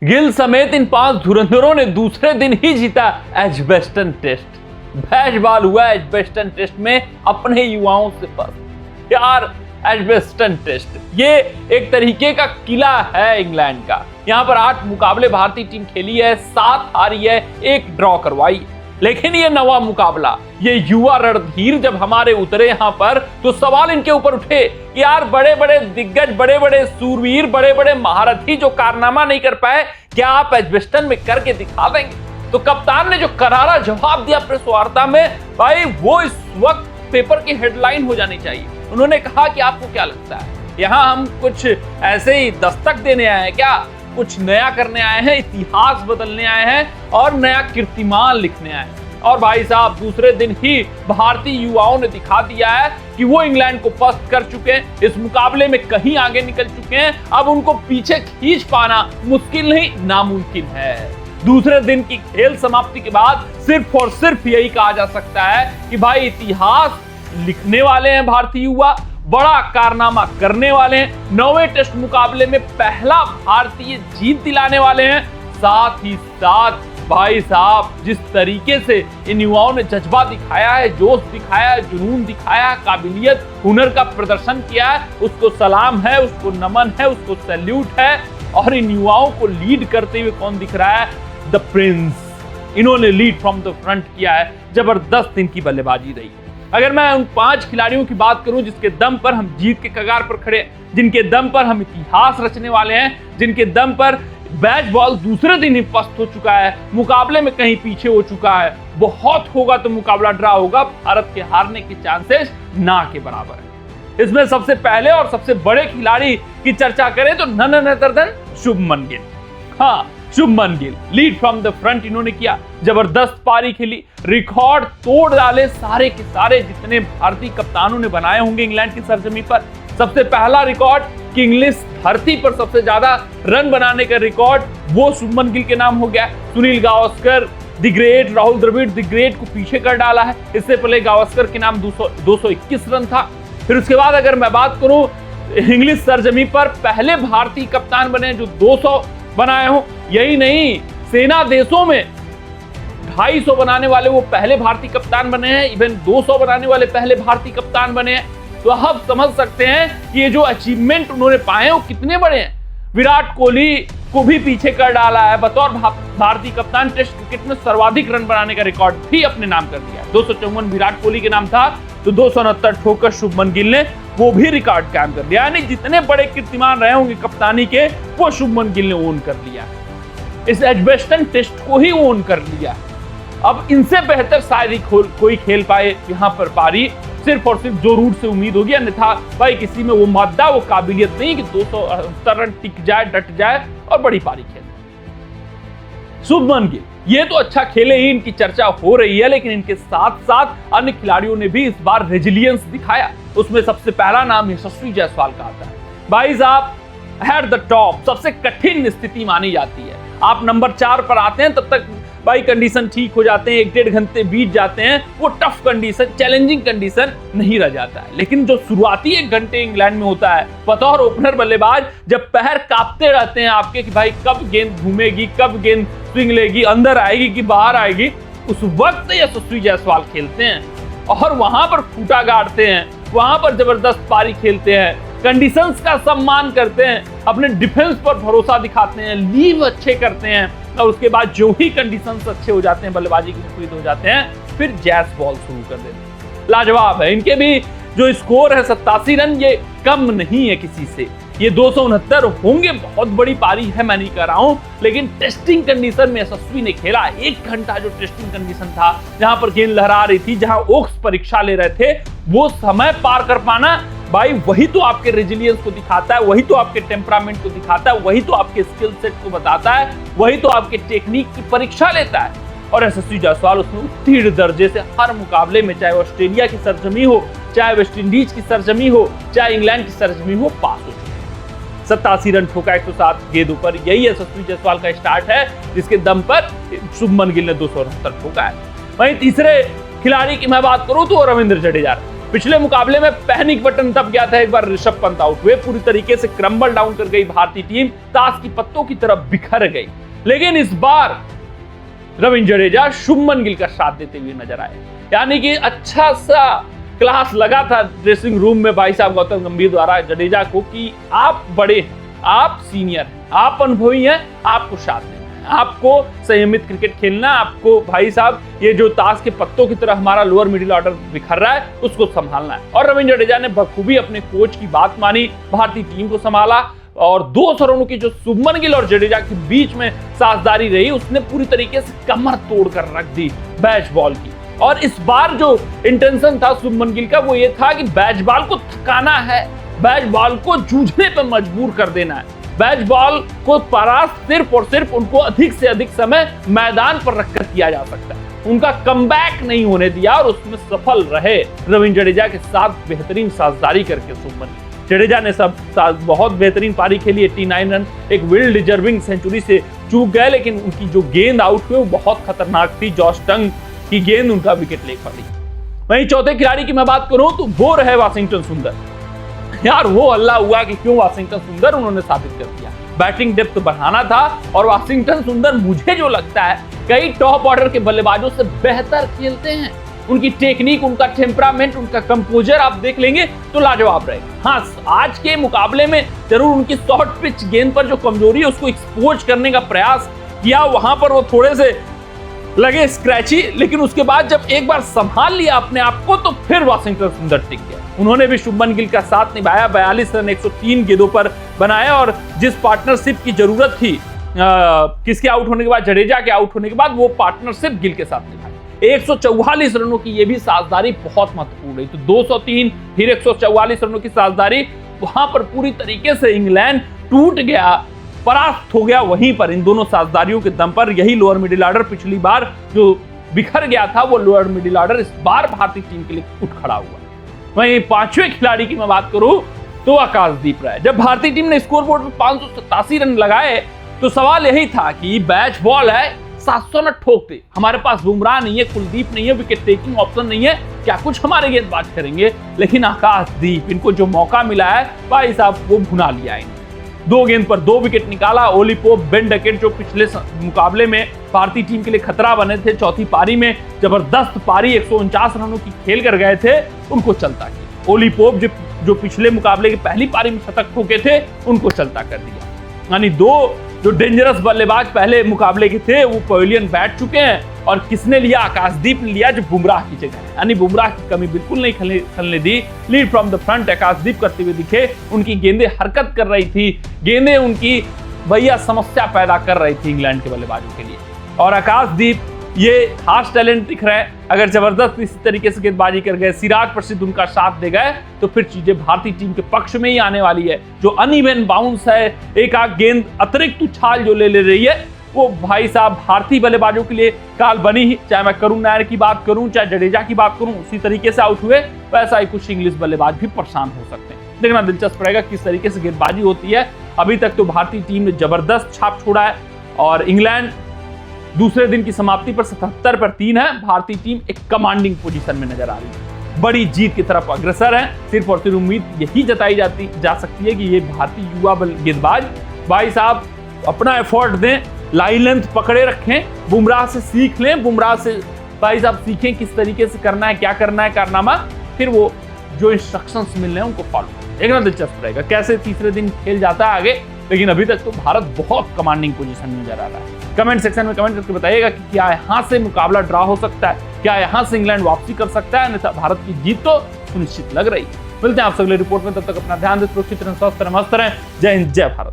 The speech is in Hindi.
गिल समेत इन 5 धुरंधरों ने दूसरे दिन ही जीता एजबेस्टन टेस्ट। भैजबाल हुआ एजबेस्टन टेस्ट में अपने युवाओं से बस। यार एजबेस्टन टेस्ट ये एक तरीके का किला है इंग्लैंड का। यहाँ पर 8 मुकाबले भारतीय टीम खेली है, 7 हारी है, 1 ड्रॉ करवाई। लेकिन ये नवा मुकाबला, ये युवा रणधीर जब हमारे उतरे यहाँ पर तो सवाल इनके ऊपर उठे कि यार बड़े बड़े दिग्गज, बड़े बड़े सूरवीर, बड़े बड़े महारथी जो कारनामा नहीं कर पाए, क्या आप एजबेस्टन में करके दिखा देंगे? तो कप्तान ने जो करारा जवाब दिया प्रेस वार्ता में, भाई वो इस वक्त पेपर की हेडलाइन हो जानी चाहिए। उन्होंने कहा कि आपको क्या लगता है, यहाँ हम कुछ ऐसे ही दस्तक देने आए हैं क्या? कुछ नया करने आए हैं, इतिहास बदलने आए हैं और नया कीर्तिमान लिखने आए हैं। और भाई साहब दूसरे दिन ही भारतीय युवाओं ने दिखा दिया है कि वो इंग्लैंड को पस्त कर चुके हैं, इस मुकाबले में कहीं आगे निकल चुके हैं। अब उनको पीछे खींच पाना मुश्किल नहीं, नामुमकिन है। दूसरे दिन की खेल समाप्ति के बाद सिर्फ और सिर्फ यही कहा जा सकता है कि भाई इतिहास लिखने वाले हैं भारतीय युवा, बड़ा कारनामा करने वाले हैं, 9वें टेस्ट मुकाबले में पहला भारतीय जीत दिलाने वाले हैं। साथ ही साथ भाई साहब जिस तरीके से इन युवाओं ने जज्बा दिखाया है, जोश दिखाया है, जुनून दिखाया है, काबिलियत, हुनर का प्रदर्शन किया है, उसको सलाम है, उसको नमन है, उसको सैल्यूट है। और इन युवाओं को लीड करते हुए कौन दिख रहा है? The Prince. इन्होंने लीड फ्रॉम द फ्रंट किया है, जबरदस्त इनकी बल्लेबाजी रही। अगर मैं उन 5 खिलाड़ियों की बात करूं जिसके दम पर हम जीत के कगार पर खड़े, जिनके दम पर हम इतिहास रचने वाले हैं, जिनके दम पर बैट बॉल दूसरे दिन ही पस्त हो चुका है, मुकाबले में कहीं पीछे हो चुका है, बहुत होगा तो मुकाबला ड्रा होगा, भारत के हारने के चांसेस ना के बराबर है। इसमें सबसे पहले और सबसे बड़े खिलाड़ी की चर्चा करें तो none other than Shubman Gill. हाँ, Shubman Gill lead from the front इन्होंने किया, जबरदस्त पारी खेली, रिकॉर्ड तोड़ डाले सारे के सारे जितने भारतीय कप्तानों ने बनाए होंगे इंग्लैंड की सरजमी पर। सबसे पहला रिकॉर्ड कि इंग्लिश धरती पर सबसे ज्यादा रन बनाने का रिकॉर्ड वो शुभमन गिल के नाम हो गया। Sunil Gavaskar the great, Rahul Dravid the great को पीछे कर डाला है। इससे पहले गावस्कर के नाम 221 रन था। फिर उसके बाद अगर मैं बात करूं इंग्लिश सरजमी पर पहले भारतीय कप्तान बने जो 200 बनाए हो, यही नहीं सेना देशों में 250 बनाने वाले वो पहले भारतीय कप्तान बने हैं, इवन 200 बनाने वाले पहले भारतीय कप्तान बने हैं। तो आप समझ सकते हैं कि ये जो अचीवमेंट उन्होंने पाए वो कितने बड़े हैं। विराट कोहली को भी पीछे कर डाला है, बतौर भारतीय कप्तान टेस्ट क्रिकेट में सर्वाधिक रन बनाने का रिकॉर्ड भी अपने नाम कर दिया। 254 विराट कोहली के नाम था तो 269 ठोकर शुभमन गिल ने वो भी रिकॉर्ड कायम कर दिया। यानी जितने बड़े कीर्तिमान रहे होंगे कप्तानी के वो शुभमन गिल ने ओन कर लिया, इस एजबेस्टन टेस्ट को ही ओन कर लिया। अब इनसे बेहतर शायद कोई खेल पाए यहाँ पर पारी, सिर्फ और सिर्फ जो रूट से उम्मीद होगी, अन्यथा भाई किसी में वो मादा, वो काबिलियत नहीं कि 270 रन टिक जाए, डट जाए और बड़ी पारी खेले। शुभमन गिल ये तो अच्छा खेले ही, इनकी चर्चा हो रही है, लेकिन इनके साथ साथ अन्य खिलाड़ियों ने भी इस बार रेजिलियंस दिखाया। उसमें सबसे पहला नाम यशस्वी जायसवाल का आता है। भाई साहब एट द टॉप सबसे कठिन स्थिति मानी जाती है, आप नंबर 4 पर आते हैं तब तक भाई कंडीशन ठीक हो जाते हैं, 1-1.5 घंटे बीत जाते हैं, वो टफ कंडीशन, चैलेंजिंग कंडीशन नहीं रह जाता है। लेकिन जो शुरुआती 1 घंटे इंग्लैंड में होता है बतौर ओपनर बल्लेबाज, जब पैर कांपते रहते हैं आपके कि भाई कब गेंद घूमेगी, कब गेंद स्विंग लेगी, अंदर आएगी कि बाहर आएगी, उस वक्त यशस्वी जायसवाल खेलते हैं और वहां पर खूंटा गाड़ते हैं, वहां पर जबरदस्त पारी खेलते हैं, कंडीशंस का सम्मान करते हैं, अपने डिफेंस पर भरोसा दिखाते हैं, लीव अच्छे करते हैं और उसके बाद जो ही कंडीशंस अच्छे हो जाते हैं, बल्लेबाजी के विपरीत हो जाते हैं, फिर जैस बॉल शुरू कर देते हैं। लाजवाब है। इनके भी जो स्कोर है 87 रन, ये कम नहीं है किसी से, ये 269 होंगे। बहुत बड़ी पारी है, मैं नहीं कह रहा हूं, लेकिन टेस्टिंग कंडीशन में यशस्वी ने खेला। 1 घंटा जो टेस्टिंग कंडीशन था, जहां पर गेंद लहरा रही थी, जहां ओक्स परीक्षा ले रहे थे, वो समय पार कर पाना, भाई वही तो आपके रेजिलियंस को दिखाता है, वही तो आपके टेम्परामेंट को दिखाता है, वही तो आपके स्किल सेट को बताता है, वही तो आपके टेक्निक की परीक्षा लेता है। और यशस्वी जायसवाल उसमें उत्तीर्ण दर्जे से हर मुकाबले में, चाहे ऑस्ट्रेलिया की सरजमी हो, चाहे वेस्ट इंडीज की सरजमी हो, चाहे इंग्लैंड की सरजमी हो, पास हो चुके हैं। 87 रन ठोका 107 गेंदों पर, यही यशस्वी जायसवाल का स्टार्ट है, जिसके दम पर शुभमन गिल ने 269 ठोका है। वहीं तीसरे खिलाड़ी की मैं बात करूं तो रविंद्र जडेजा। पिछले मुकाबले में पैनिक बटन तब गया था एक बार ऋषभ पंत आउट हुए, पूरी तरीके से क्रम्बल डाउन कर गई भारतीय टीम, ताश की पत्तों की तरफ बिखर गई। लेकिन इस बार रविंद्र जडेजा शुभमन गिल का साथ देते हुए नजर आए, यानी कि अच्छा सा क्लास लगा था ड्रेसिंग रूम में भाई साहब गौतम गंभीर द्वारा जडेजा को कि आप बड़े हैं, आप सीनियर हैं, आप अनुभवी हैं, आपको साथ देना है, आपको संयमित क्रिकेट खेलना, आपको भाई साहब ये जो ताश के पत्तों की तरह हमारा लोअर मिडिल ऑर्डर बिखर रहा है उसको संभालना है। और रविंद्र जडेजा ने बखूबी अपने कोच की बात मानी, भारतीय टीम को संभाला और 200 रनों की जो शुभमन गिल और जडेजा के बीच में साझेदारी रही उसने पूरी तरीके से कमर तोड़कर रख दी बैच बॉल की। और इस बार जो इंटेंशन था शुभमन गिल का वो ये था कि बैच बॉल को थकाना है, बैच बॉल को जूझने पर मजबूर कर देना है, बैच बॉल को परास्त सिर्फ और सिर्फ उनको अधिक से अधिक समय मैदान पर रखकर किया जा सकता है। उनका कमबैक नहीं होने दिया और उसमें सफल रहे रविंद्र जडेजा के साथ बेहतरीन साझेदारी करके शुभमन गिल। जडेजा ने सब बहुत बेहतरीन पारी खेली, 89 रन, एक वेल डिजर्विंग सेंचुरी से चूक गए, लेकिन उनकी जो गेंद आउट हुई वो बहुत खतरनाक थी, जॉश टंग की गेंद उनका विकेट ले पड़ी। वहीं चौथे खिलाड़ी की मैं बात करूं तो वो रहे वाशिंगटन सुंदर। यार वो हल्ला हुआ कि क्यों वाशिंगटन सुंदर, उन्होंने साबित कर दिया बैटिंग डेप्थ बढ़ाना था और वाशिंगटन सुंदर मुझे जो लगता है कई टॉप ऑर्डर के बल्लेबाजों से बेहतर खेलते हैं। उनकी टेक्निक, उनका टेम्परामेंट, उनका कंपोजर आप देख लेंगे तो लाजवाब रहेगा। हाँ, आज के मुकाबले में जरूर उनकी शॉर्ट पिच गेंद पर जो कमजोरी है उसको एक्सपोज करने का प्रयास किया, वहां पर वो थोड़े से लगे स्क्रैची, लेकिन उसके बाद जब एक बार संभाल लिया अपने आप को तो फिर वाशिंगटन सुंदर टिक गया। उन्होंने भी शुभमन गिल का साथ निभाया, 42 रन 103 गेंदों पर बनाया और जिस पार्टनरशिप की जरूरत थी किसके आउट होने के बाद, जडेजा के आउट होने के बाद, वो पार्टनरशिप गिल के साथ निभाई। 144 रनों की ये भी साझेदारी बहुत महत्वपूर्ण रही, तो 203 फिर 144 रनों की साझेदारी, वहां पर पूरी तरीके से इंग्लैंड टूट गया, परास्त हो गया वहीं पर इन दोनों साझेदारियों के दम पर। यही लोअर मिडिल ऑर्डर पिछली बार जो बिखर गया था वो लोअर मिडिल ऑर्डर इस बार भारतीय टीम के लिए उठ खड़ा हुआ। वहीं पांचवें खिलाड़ी की मैं बात करूं तो आकाशदीप राय। जब भारतीय टीम ने स्कोर बोर्ड पर 587 रन लगाए तो सवाल यही था कि बैच बॉल है, 700 न ठोक दे, हमारे पास बुमराह नहीं है, कुलदीप नहीं है, विकेट टेकिंग ऑप्शन नहीं है, क्या कुछ हमारे गेंदबाज करेंगे। लेकिन आकाशदीप, इनको जो मौका मिला है भाई साहब वो भुना लिया इन्होंने। 2 गेंद पर 2 विकेट निकाला। ओली पोप, बेन डकेट जो पिछले मुकाबले में भारतीय टीम के लिए खतरा बने थे, चौथी पारी में जबरदस्त पारी 149 रनों की खेल कर गए थे, उनको चलता किया। ओली पोप जो पिछले मुकाबले की पहली पारी में शतक ठोके थे उनको चलता कर दिया। यानी 2 जो डेंजरस बल्लेबाज पहले मुकाबले के थे वो पवेलियन बैठ चुके हैं और किसने लिया, आकाशदीप ने लिया जो बुमराह की जगह है। यानी बुमराह की कमी बिल्कुल नहीं खेलने दी। लीड फ्रॉम द फ्रंट आकाशदीप करते हुए दिखे, उनकी गेंदें हरकत कर रही थी, गेंदें उनकी भैया समस्या पैदा कर रही थी इंग्लैंड के बल्लेबाजों के लिए। और आकाशदीप ये खास टैलेंट दिख रहा है, अगर जबरदस्त इसी तरीके से गेंदबाजी कर गए, सिराज प्रसिद्ध उनका साथ दे गए तो फिर चीजें भारतीय टीम के पक्ष में ही आने वाली है। जो अनइवन बाउंस है, एक आध गेंद अतिरिक्त उछाल जो ले रही है वो भाई साहब भारतीय बल्लेबाजों के लिए काल बनी ही। चाहे मैं करुण नायर की बात करूं, चाहे जडेजा की बात करूं, उसी तरीके से आउट हुए, वैसा ही कुछ इंग्लिश बल्लेबाज भी परेशान हो सकते हैं। देखना दिलचस्प रहेगा किस तरीके से गेंदबाजी होती है। अभी तक तो भारतीय टीम ने जबरदस्त छाप छोड़ा है और इंग्लैंड दूसरे दिन की समाप्ति पर 77 पर 3 है। भारतीय टीम एक कमांडिंग पोजीशन में नजर आ रही है, बड़ी जीत की तरफ अग्रसर है। सिर्फ और सिर्फ उम्मीद यही जताई जा सकती है कि ये भारतीय युवा गेंदबाज भाई साहब अपना एफर्ट दें, लाइन लेंथ पकड़े रखें, बुमराह से सीख लें, बुमराह से भाई साहब सीखें किस तरीके से करना है, क्या करना है कारनामा, फिर वो जो इंस्ट्रक्शंस मिल रहे हैं उनको फॉलो करें। देखना दिलचस्प रहेगा कैसे तीसरे दिन खेल जाता है आगे, लेकिन अभी तक तो भारत बहुत कमांडिंग पोजीशन में नजर आ रहा है। कमेंट सेक्शन में कमेंट करके बताइएगा कि क्या यहाँ से मुकाबला ड्रॉ हो सकता है, क्या यहाँ से इंग्लैंड वापसी कर सकता है, अन्यथा भारत की जीत तो सुनिश्चित लग रही है। मिलते हैं आपसे अगले रिपोर्ट में, तब तक अपना ध्यान दें, सुरक्षित रहें, स्वस्थ रहें, मस्त रहें। जय हिंद, जय भारत।